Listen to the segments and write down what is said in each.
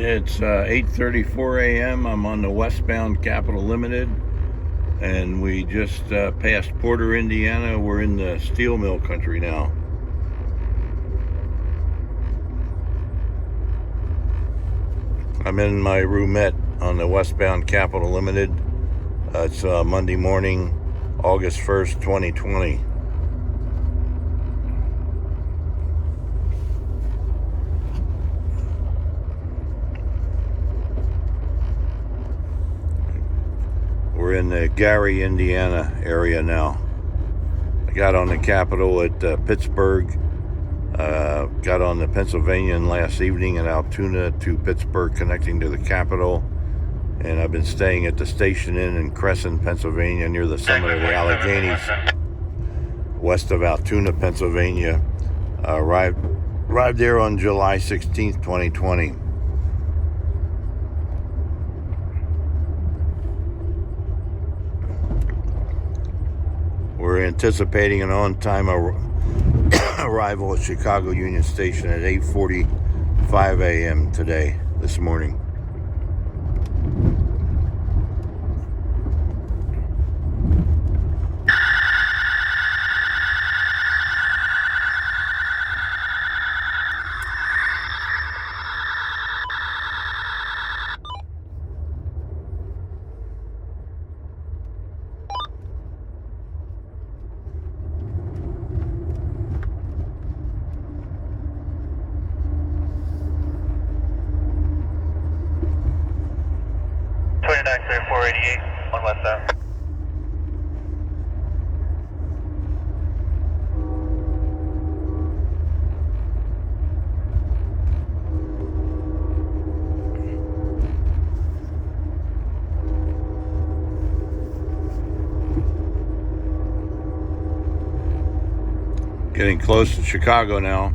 It's 8:34 a.m. I'm on the westbound Capital Limited, and we just passed Porter, Indiana. We're in the steel mill country now. I'm in my roomette on the westbound Capital Limited. It's Monday morning, August 1st, 2020. We're in the Gary, Indiana area now. I got on the Capitol at Pittsburgh. Got on the Pennsylvanian last evening in Altoona to Pittsburgh, connecting to the Capitol. And I've been staying at the Station Inn in Crescent, Pennsylvania, near the summit of the Alleghenies, west of Altoona, Pennsylvania. Arrived there on July 16th, 2020. We're anticipating an on-time arrival at Chicago Union Station at 8:45 a.m. this morning. One westbound. Getting close to Chicago now.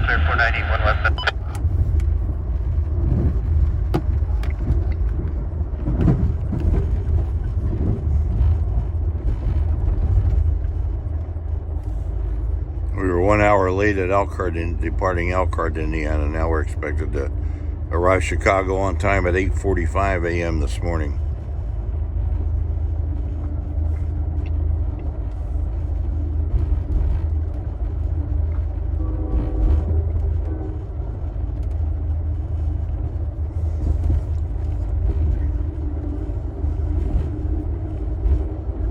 Clear 490, one westbound. We were 1 hour late at departing Elkhart, Indiana. Now we're expected to arrive Chicago on time at 8:45 a.m. this morning.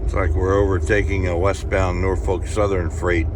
Looks like we're overtaking a westbound Norfolk Southern freight.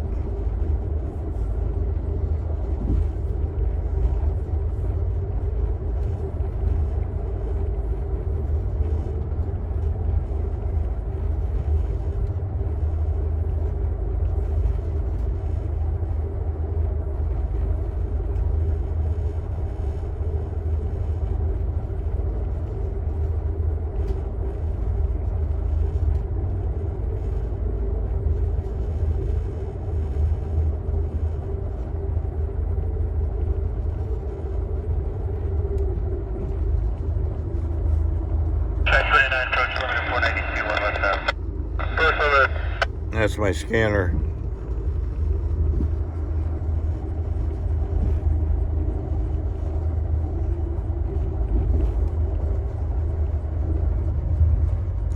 That's my scanner.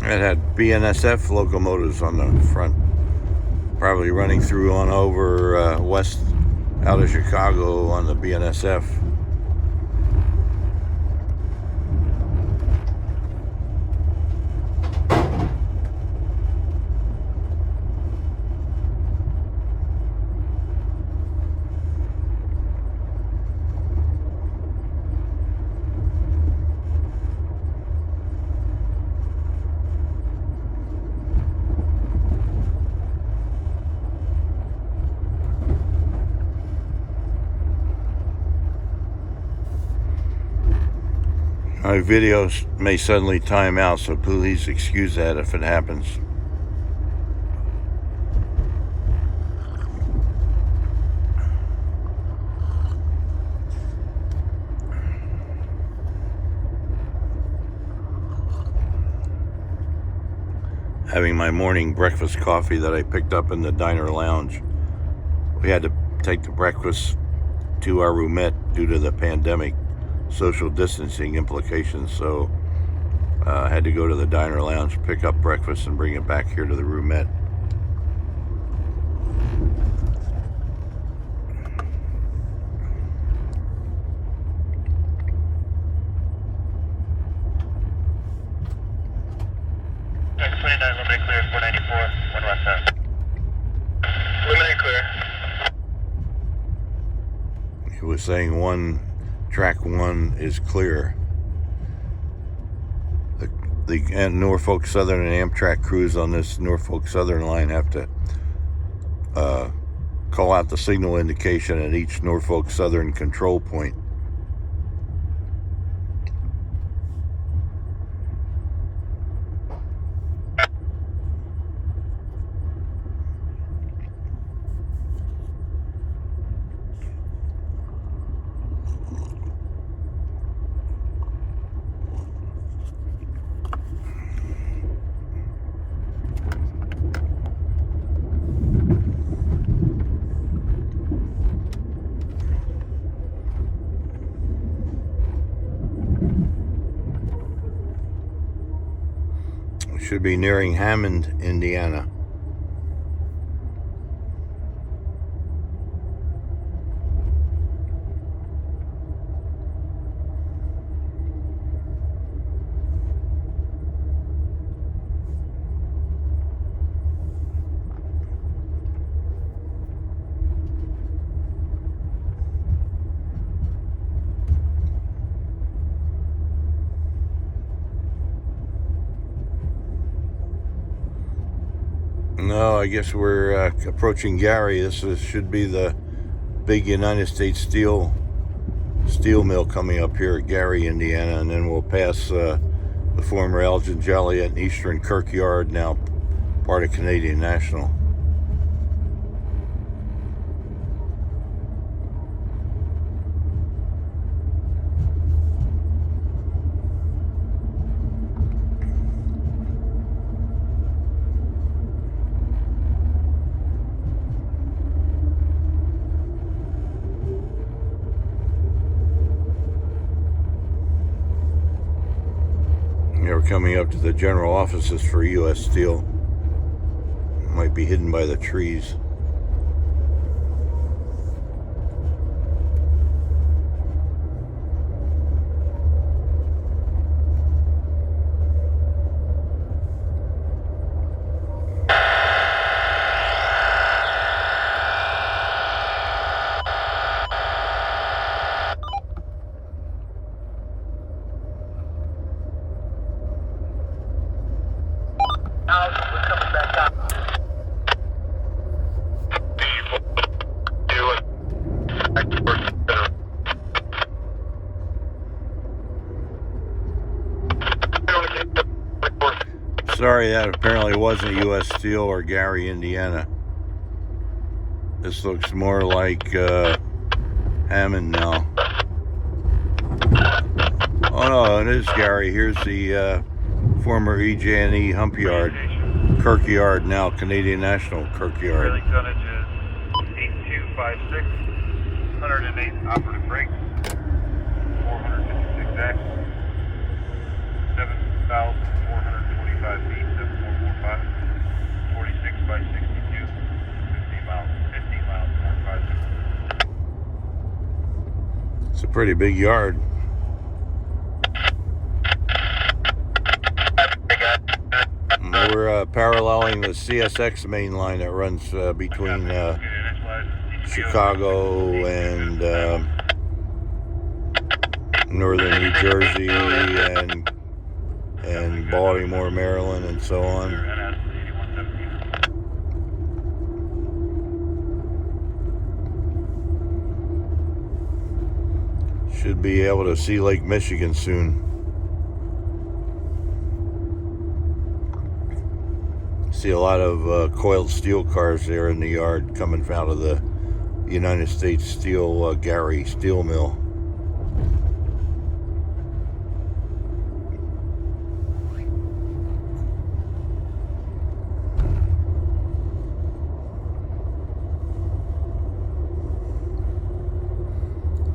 It had BNSF locomotives on the front, probably running through on over west out of Chicago on the BNSF. My videos may suddenly time out, so please excuse that if it happens. Having my morning breakfast coffee that I picked up in the diner lounge. We had to take the breakfast to our roomette due to the pandemic social distancing implications, so I had to go to the diner lounge, pick up breakfast, and bring it back here to the roomette. X29, Luminary clear, 494, 1 westbound. Luminary clear. He was saying track one is clear. The Norfolk Southern and Amtrak crews on this Norfolk Southern line have to call out the signal indication at each Norfolk Southern control point. Should be nearing Hammond, Indiana. No, I guess we're approaching Gary. Should be the big United States steel mill coming up here at Gary, Indiana, and then we'll pass the former Elgin Joliet and Eastern Kirkyard, now part of Canadian National. We're coming up to the general offices for U.S. Steel. Might be hidden by the trees. Sorry, that apparently wasn't U.S. Steel or Gary, Indiana. This looks more like Hammond now. Oh no, it is Gary. Here's the former EJ&E hump yard. Kirkyard, now Canadian National Kirkyard. Trailing tonnage is 8256, 108 operative brakes, 456 axles, 7,420 25 feet, 7445. 46 by 62. 15 miles, 450. It's a pretty big yard. We're paralleling the CSX main line that runs between Chicago and northern New Jersey and Baltimore, Maryland, and so on. Should be able to see Lake Michigan soon. See a lot of coiled steel cars there in the yard coming out of the United States Steel Gary steel mill.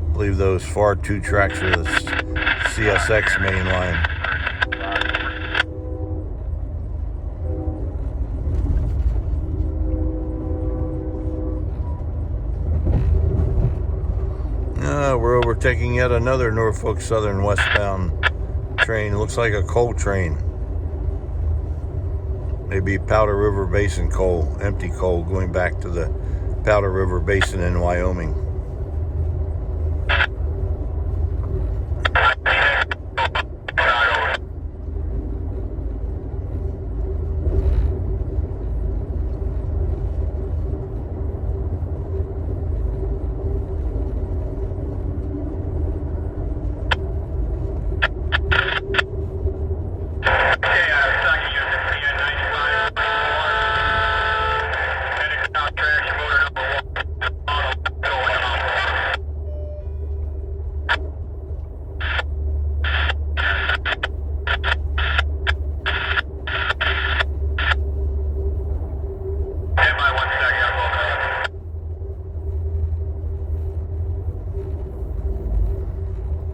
I believe those far two tracks are the CSX main line. We're overtaking yet another Norfolk Southern westbound train. It looks like a coal train. Maybe Powder River Basin coal, empty coal, going back to the Powder River Basin in Wyoming.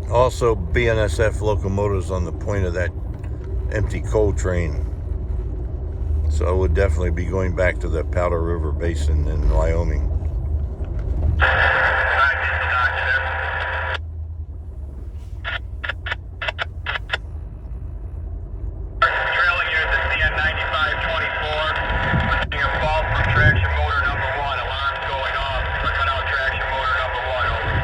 Also, BNSF locomotives on the point of that empty coal train. So I would definitely be going back to the Powder River Basin in Wyoming. Trailing you at the CN 9524. We're seeing a fault from traction motor number 1. Alarm's going off. We're cut out traction motor number 1. Over.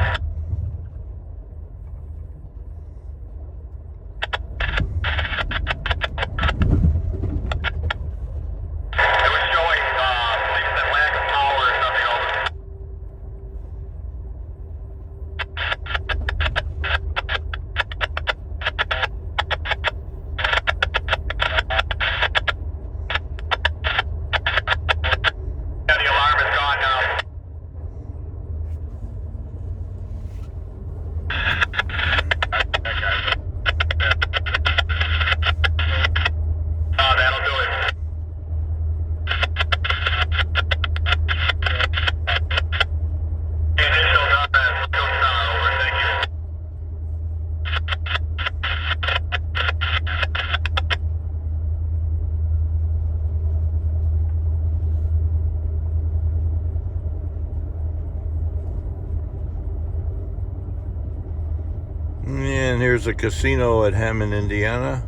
And here's a casino at Hammond, Indiana.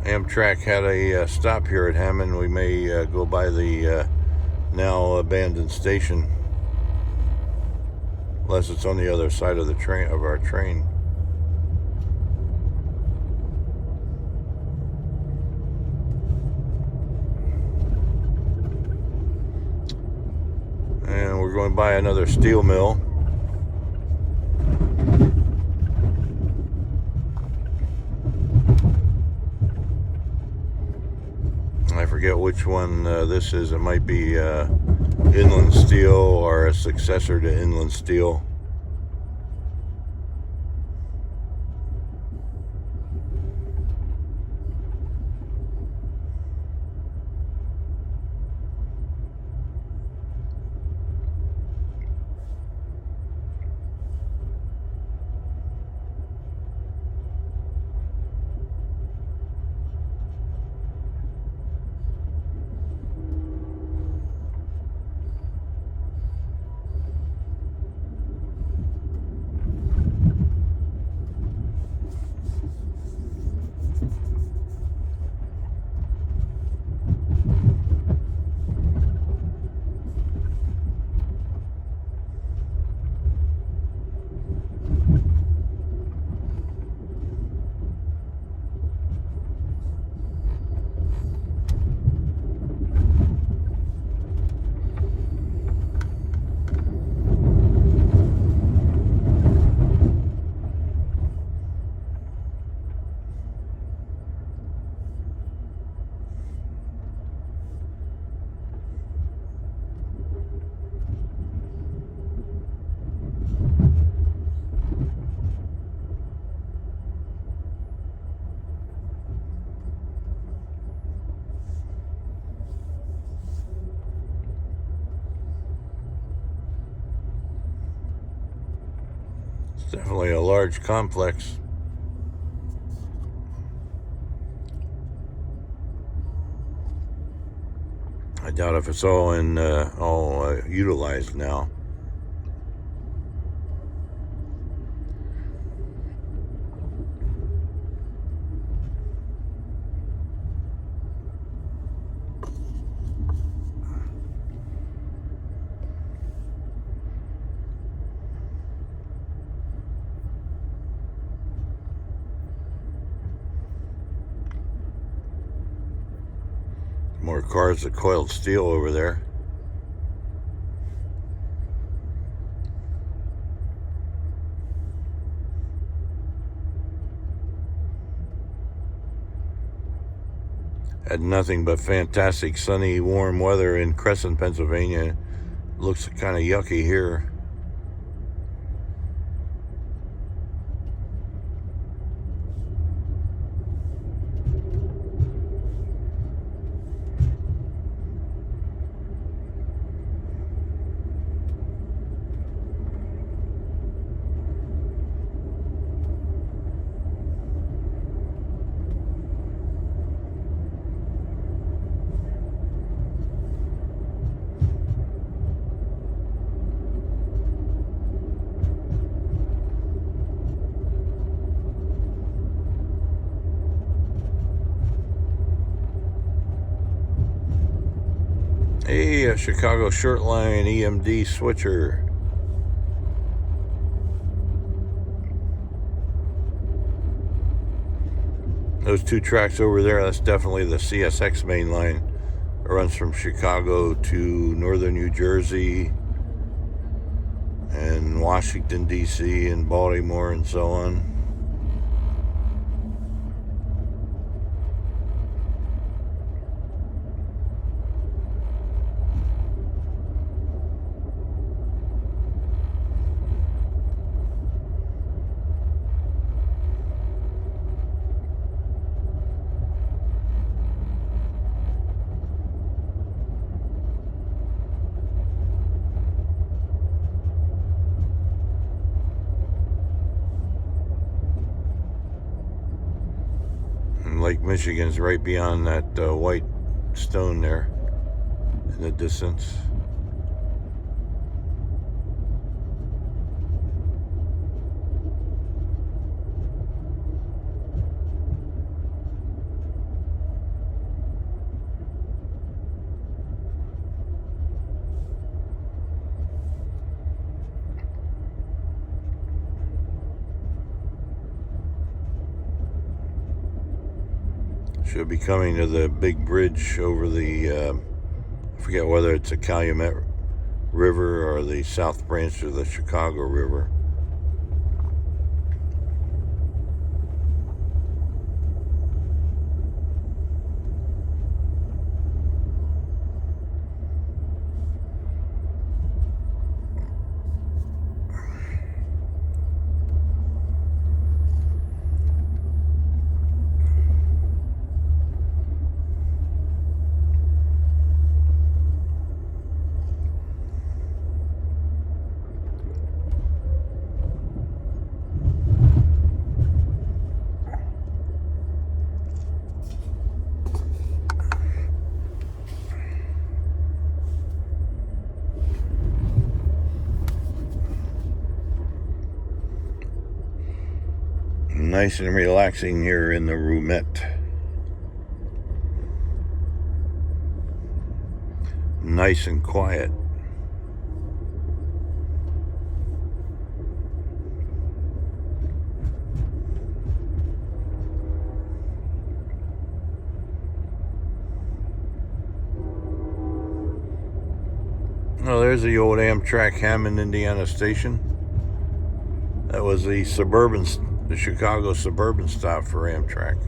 Amtrak had a stop here at Hammond. We may go by the now abandoned station, unless it's on the other side of the train of our train. And we're going by another steel mill. I forget which one this is. It might be Inland Steel or a successor to Inland Steel. Definitely a large complex. I doubt if it's all utilized now. More cars of coiled steel over there. Had nothing but fantastic sunny, warm weather in Crescent, Pennsylvania. Looks kind of yucky here. Hey, a Chicago Shortline EMD switcher. Those two tracks over there, that's definitely the CSX main line. It runs from Chicago to northern New Jersey and Washington, D.C. and Baltimore and so on. Lake Michigan's right beyond that white stone there in the distance. Should be coming to the big bridge over the, I forget whether it's the Calumet River or the South Branch of the Chicago River. Nice and relaxing here in the roomette. Nice and quiet. Oh, there's the old Amtrak Hammond, Indiana station. That was the Chicago suburban stop for Amtrak.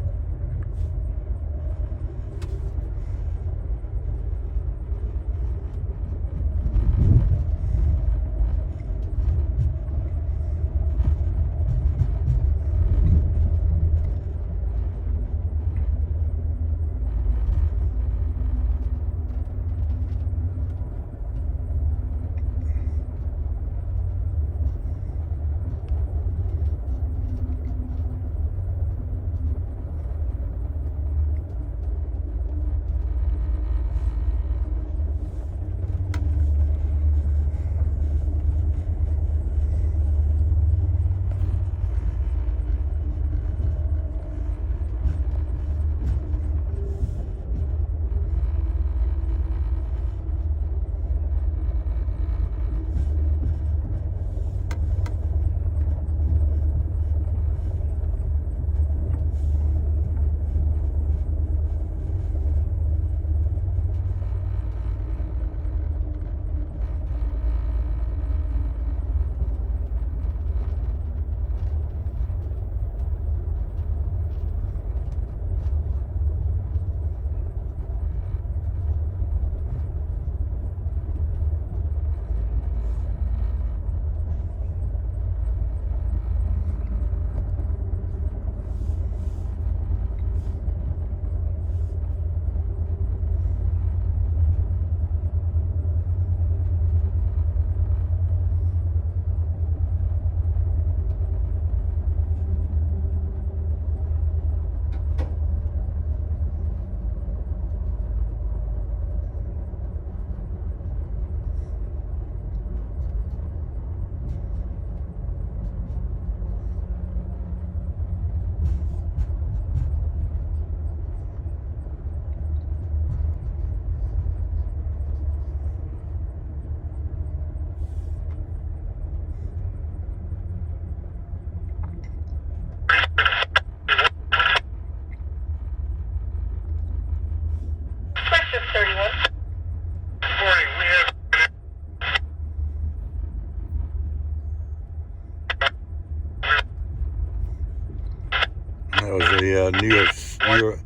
The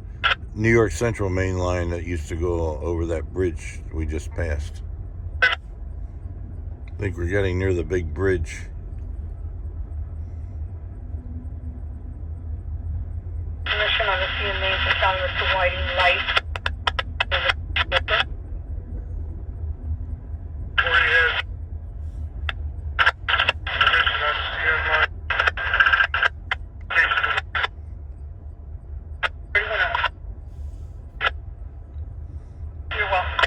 New York Central main line that used to go over that bridge we just passed. I think we're getting near the big bridge. Commission on the CMA for telling us the whiting light. You're welcome.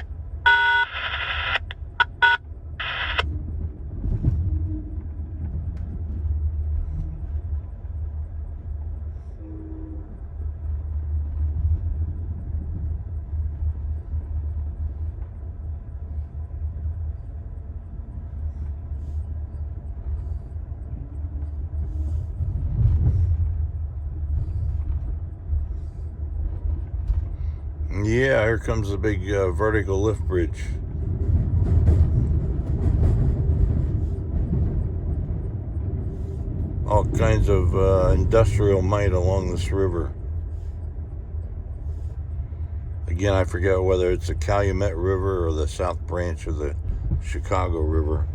Yeah, here comes the big vertical lift bridge. All kinds of industrial might along this river. Again, I forget whether it's the Calumet River or the South Branch of the Chicago River.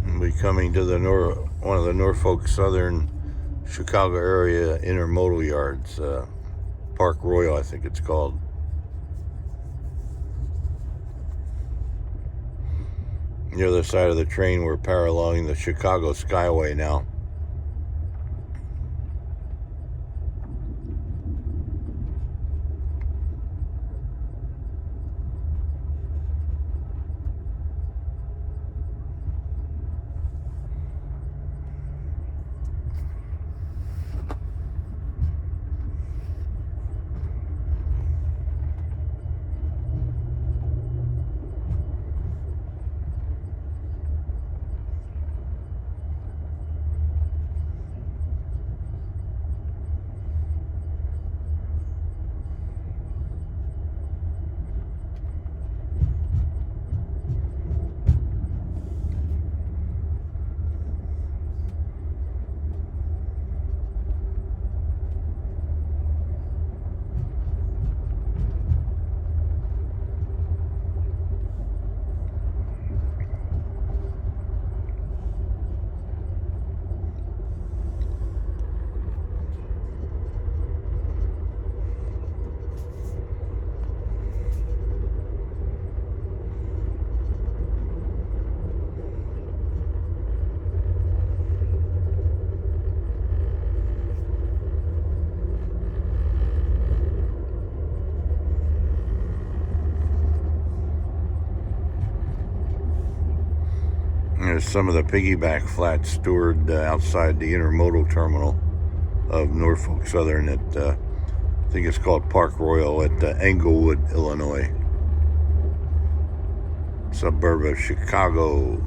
We'll be coming to the one of the Norfolk Southern Chicago area intermodal yards, Park Royal, I think it's called. The other side of the train, we're paralleling the Chicago Skyway now. There's some of the piggyback flats stored outside the intermodal terminal of Norfolk Southern at, I think it's called Park Royal at Englewood, Illinois, suburb of Chicago.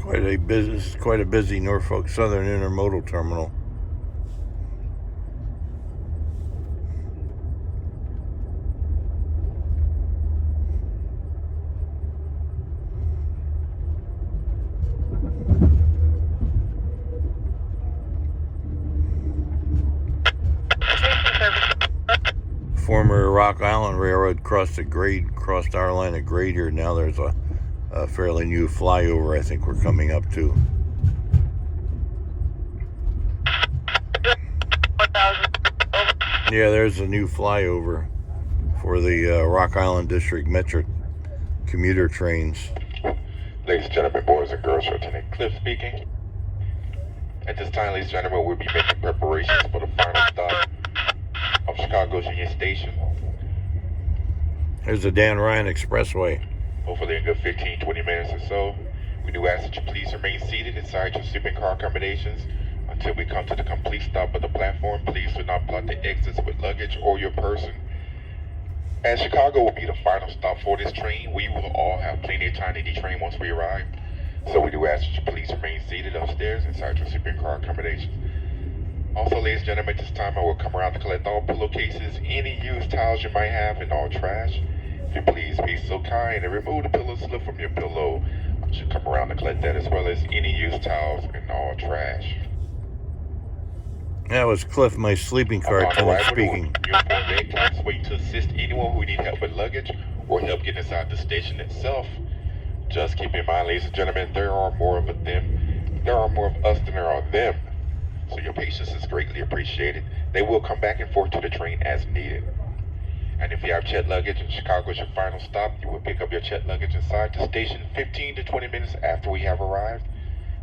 This is quite a busy Norfolk Southern Intermodal Terminal. Former Rock Island Railroad crossed our line of grade here. Now there's a fairly new flyover I think we're coming up to. Yeah, there's a new flyover for the Rock Island District Metro commuter trains. Ladies and gentlemen, boys and girls, Lieutenant Cliff speaking. At this time, ladies and gentlemen, we'll be making preparations for the final stop of Chicago's Union Station. There's the Dan Ryan Expressway. Hopefully in a good 15-20 minutes or so. We do ask that you please remain seated inside your sleeping car accommodations until we come to the complete stop of the platform. Please do not block the exits with luggage or your person. As Chicago will be the final stop for this train, we will all have plenty of time to detrain once we arrive. So we do ask that you please remain seated upstairs inside your sleeping car accommodations. Also, ladies and gentlemen, at this time I will come around to collect all pillowcases, any used towels you might have, and all trash. If you please be so kind and remove the pillow slip from your pillow, I should come around to collect that, as well as any used towels and all trash. That was Cliff, my sleeping car attendant, speaking. Uniform red caps waiting to assist anyone who need help with luggage or help get inside the station itself. Just keep in mind, ladies and gentlemen, there are more of them. There are more of us than there are them. So your patience is greatly appreciated. They will come back and forth to the train as needed. And if you have checked luggage and Chicago is your final stop, you will pick up your checked luggage inside the station 15 to 20 minutes after we have arrived.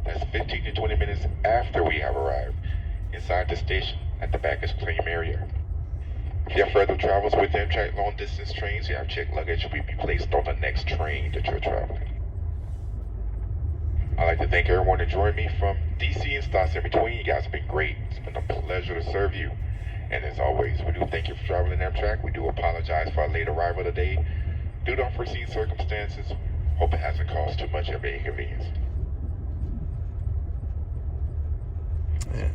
That's 15 to 20 minutes after we have arrived. Inside the station at the baggage claim area. If you have further travels with Amtrak long distance trains, you have checked luggage will be placed on the next train that you're traveling. I'd like to thank everyone that joined me from DC and stops in between. You guys have been great. It's been a pleasure to serve you. And as always, we do thank you for traveling Amtrak. We do apologize for our late arrival today due to unforeseen circumstances. Hope it hasn't caused too much of an inconvenience. Yeah.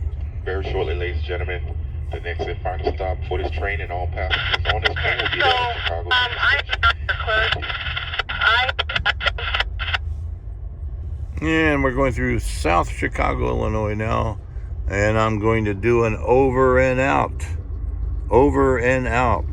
Very shortly, ladies and gentlemen, the next and final stop for this train and all passengers on this train will be there at Chicago. And we're going through South Chicago, Illinois now. And I'm going to do an over and out. Over and out.